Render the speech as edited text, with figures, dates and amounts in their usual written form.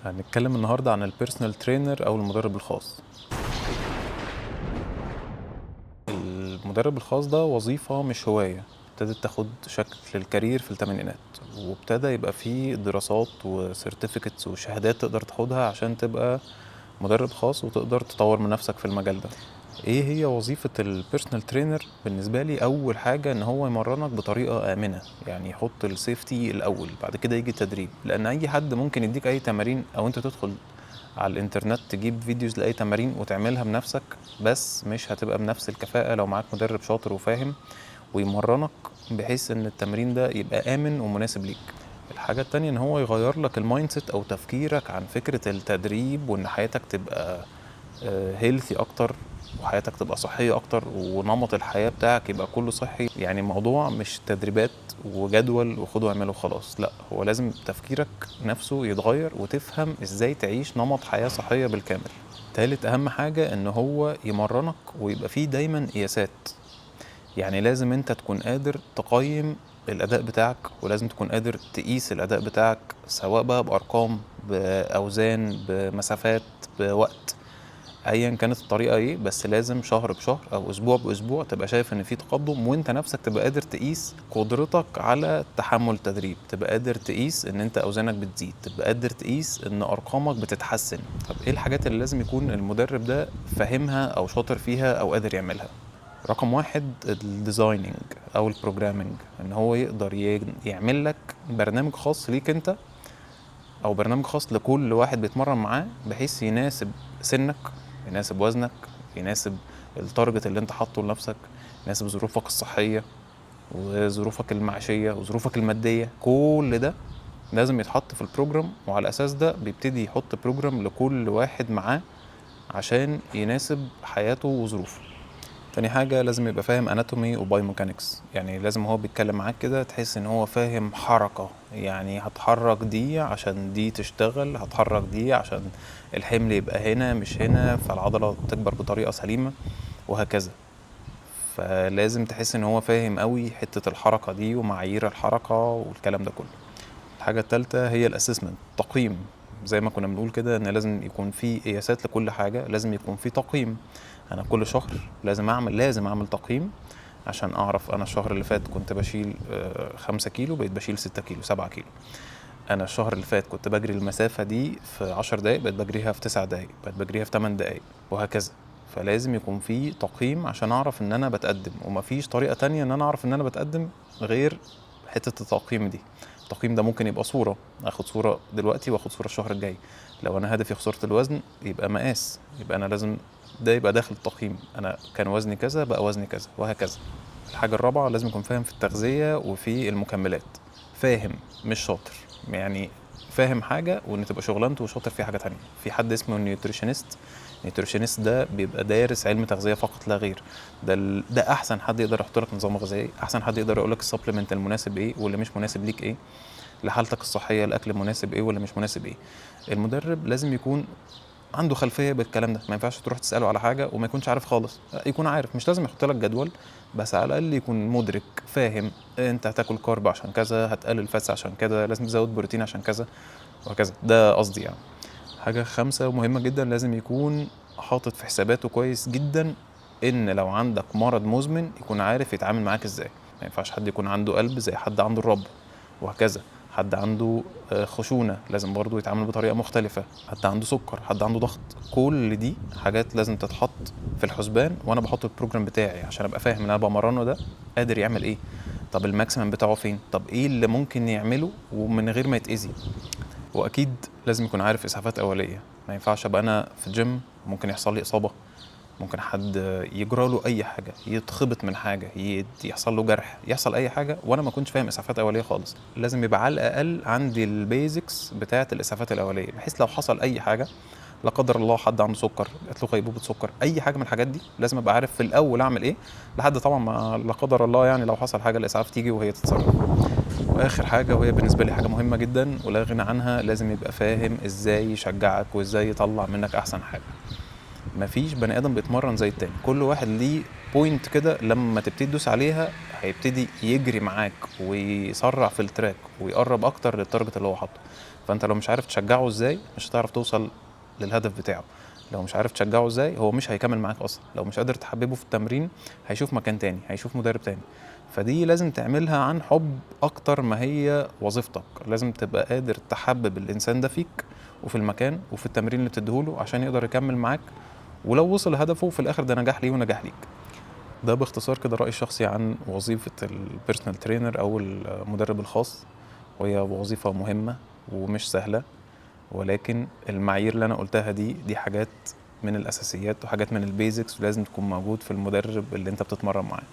هنتكلم النهاردة عن البيرسونال ترينر أو المدرب الخاص. المدرب الخاص ده وظيفة مش هواية، ابتدت تاخد شكل الكارير في الثمانينات، وابتدى يبقى فيه دراسات وسيرتيفيكتس وشهادات تقدر تاخدها عشان تبقى مدرب خاص وتقدر تطور من نفسك في المجال ده. ايه هي وظيفة البيرسونال ترينر؟ بالنسبة لي اول حاجة ان هو يمرنك بطريقة امنة، يعني يحط السيفتي الاول، بعد كده يجي التدريب. لان اي حد ممكن يديك اي تمارين، او انت تدخل على الانترنت تجيب فيديوز لأي تمارين وتعملها بنفسك، بس مش هتبقى بنفس الكفاءة لو معاك مدرب شاطر وفاهم ويمرنك بحيث ان التمرين ده يبقى آمن ومناسب ليك. الحاجة التانية ان هو يغير لك المايند سيت او تفكيرك عن فكرة التدريب، وان حياتك تبقى هيلثي اكتر، وحياتك تبقى صحية اكتر، ونمط الحياة بتاعك يبقى كله صحي. يعني موضوع مش تدريبات وجدول وخده اعمله خلاص، لا، هو لازم تفكيرك نفسه يتغير وتفهم ازاي تعيش نمط حياة صحية بالكامل. تالت اهم حاجة ان هو يمرنك ويبقى فيه دايما قياسات، يعني لازم انت تكون قادر تقيم الاداء بتاعك، ولازم تكون قادر تقيس الاداء بتاعك، سواء بقى بارقام، باوزان، بمسافات، بوقت، ايا كانت الطريقه ايه. بس لازم شهر بشهر او اسبوع باسبوع تبقى شايف ان في تقدم، وانت نفسك تبقى قادر تقيس قدرتك على تحمل تدريب، تبقى قادر تقيس ان انت اوزانك بتزيد، تبقى قادر تقيس ان ارقامك بتتحسن. طب ايه الحاجات اللي لازم يكون المدرب ده فاهمها او شاطر فيها او قادر يعملها؟ رقم واحد الديزايننج او البروجرامنج، ان هو يقدر يعمل لك برنامج خاص ليك انت، او برنامج خاص لكل واحد بيتمرن معاه، بحيث يناسب سنك، يناسب وزنك، يناسب التارجت اللي انت حاطه لنفسك، يناسب ظروفك الصحية وظروفك المعيشية وظروفك المادية. كل ده لازم يتحط في البروجرام، وعلى اساس ده بيبتدي يحط بروجرام لكل واحد معاه عشان يناسب حياته وظروفه. تاني حاجة لازم يبقى فاهم اناتومي وبايوميكانكس، يعني لازم هو بيتكلم معاك كده تحس ان هو فاهم حركة، يعني هتحرك دي عشان دي تشتغل، هتحرك دي عشان الحمل يبقى هنا مش هنا، فالعضلة تكبر بطريقة سليمة، وهكذا. فلازم تحس ان هو فاهم قوي حتة الحركة دي ومعايير الحركة والكلام ده كله. الحاجة التالتة هي الاسسمنت، تقييم. زي ما كنا بنقول كده ان لازم يكون في قياسات لكل حاجة، لازم يكون في تقييم. انا كل شهر لازم اعمل تقييم عشان اعرف انا الشهر اللي فات كنت بشيل 5 كيلو، بقيت بشيل 6 كيلو، 7 كيلو. انا الشهر اللي فات كنت بجري المسافة دي في 10 دقايق، بقيت بجريها في 9 دقايق، بقيت بجريها في 8 دقايق، وهكذا. فلازم يكون في تقييم عشان اعرف ان انا بتقدم، ومفيش طريقة تانية ان انا اعرف ان انا بتقدم غير حتة التقييم دي. التقييم ده ممكن يبقى صورة، اخد صورة دلوقتي واخد صورة الشهر الجاي. لو انا هدفي خسارة الوزن يبقى مقاس، يبقى انا لازم ده يبقى داخل التقييم، انا كان وزني كذا بقى وزني كذا، وهكذا. الحاجة الرابعة لازم يكون فاهم في التغذية وفي المكملات، فاهم مش شاطر، يعني فاهم حاجة وان تبقى شغلانته وشاطر في حاجة تانية. في حد اسمه نيوتريشنست ده بيبقى دارس علم تغذية فقط لا غير. ده احسن حد يقدر يحط لك نظام غذائي، احسن حد يقدر يقول لك السبلمنت المناسب ايه واللي مش مناسب ليك ايه، لحالتك الصحية الاكل مناسب ايه ولا مش مناسب ايه. المدرب لازم يكون عنده خلفيه بالكلام ده، ما ينفعش تروح تساله على حاجه وما يكونش عارف خالص، يكون عارف، مش لازم يحط لك جدول، بس على الاقل يكون مدرك فاهم انت هتاكل كارب عشان كذا، هتقلل فاتس عشان كذا، لازم تزود بروتين عشان كذا، وهكذا. ده قصدي يعني. حاجه خامسه مهمه جدا، لازم يكون حاطط في حساباته كويس جدا ان لو عندك مرض مزمن يكون عارف يتعامل معاك ازاي. ما ينفعش حد يكون عنده قلب زي حد عنده الرب، وهكذا. حد عنده خشونة لازم برضو يتعامل بطريقة مختلفة، حد عنده سكر، حد عنده ضغط. كل دي حاجات لازم تتحط في الحسبان، وانا بحط البروجرام بتاعي عشان ابقى فاهم ان انا بمرنه ده قادر يعمل ايه، طب الماكسيمم بتاعه فين، طب ايه اللي ممكن يعمله ومن غير ما يتأذي. واكيد لازم يكون عارف اسعافات اولية، ما ينفعش ابقى انا في الجيم ممكن يحصل لي اصابة، ممكن حد يجرى له اي حاجه، يتخبط من حاجه، يحصل له جرح، يحصل اي حاجه وانا ما كنتش فاهم اسعافات اوليه خالص. لازم يبقى على الاقل عندي البيزكس بتاعه الاسعافات الاوليه، بحيث لو حصل اي حاجه، لا قدر الله حد عنده سكر، جات له غيبوبه سكر، اي حاجه من الحاجات دي، لازم ابقى عارف في الاول اعمل ايه، لحد طبعا ما لا قدر الله يعني لو حصل حاجه الاسعاف تيجي وهي تتصرف. واخر حاجه، وهي بالنسبه لي حاجه مهمه جدا ولا غنى عنها، لازم يبقى فاهم ازاي يشجعك وازاي يطلع منك احسن حاجه. مفيش بني ادم بيتمرن زي التاني، كل واحد ليه بوينت كده لما تبتدي تدوس عليها هيبتدي يجري معاك ويسرع في التراك ويقرب اكتر للتارجت اللي هو حاطه. فأنت لو مش عارف تشجّعه إزاي مش هتعرف توصل للهدف بتاعه، لو مش عارف تشجّعه إزاي هو مش هيكمّل معاك أصلًا، لو مش قادر تحبّبه في التمرين هيشوف مكان تاني، هيشوف مدرب تاني، فدي لازم تعملها عن حُب أكتر ما هي وظيفتك، لازم تبقى قادر تحبّب الإنسان ده فيك وفي المكان وفي التمرين اللي بتدّيه له عشان يقدر يكمّل معاك، ولو وصل لهدفه في الآخر ده نجاح ليه ونجاح ليك. ده باختصار كده رأيي الشخصي عن وظيفة الpersonal trainer أو المدرب الخاص، وهي وظيفة مهمة ومش سهلة، ولكن المعايير اللي أنا قُلتها دي حاجات من الأساسيات وحاجات من الbasics ولازم تكون موجود في المدرب اللي أنت بتتمرّن معاه.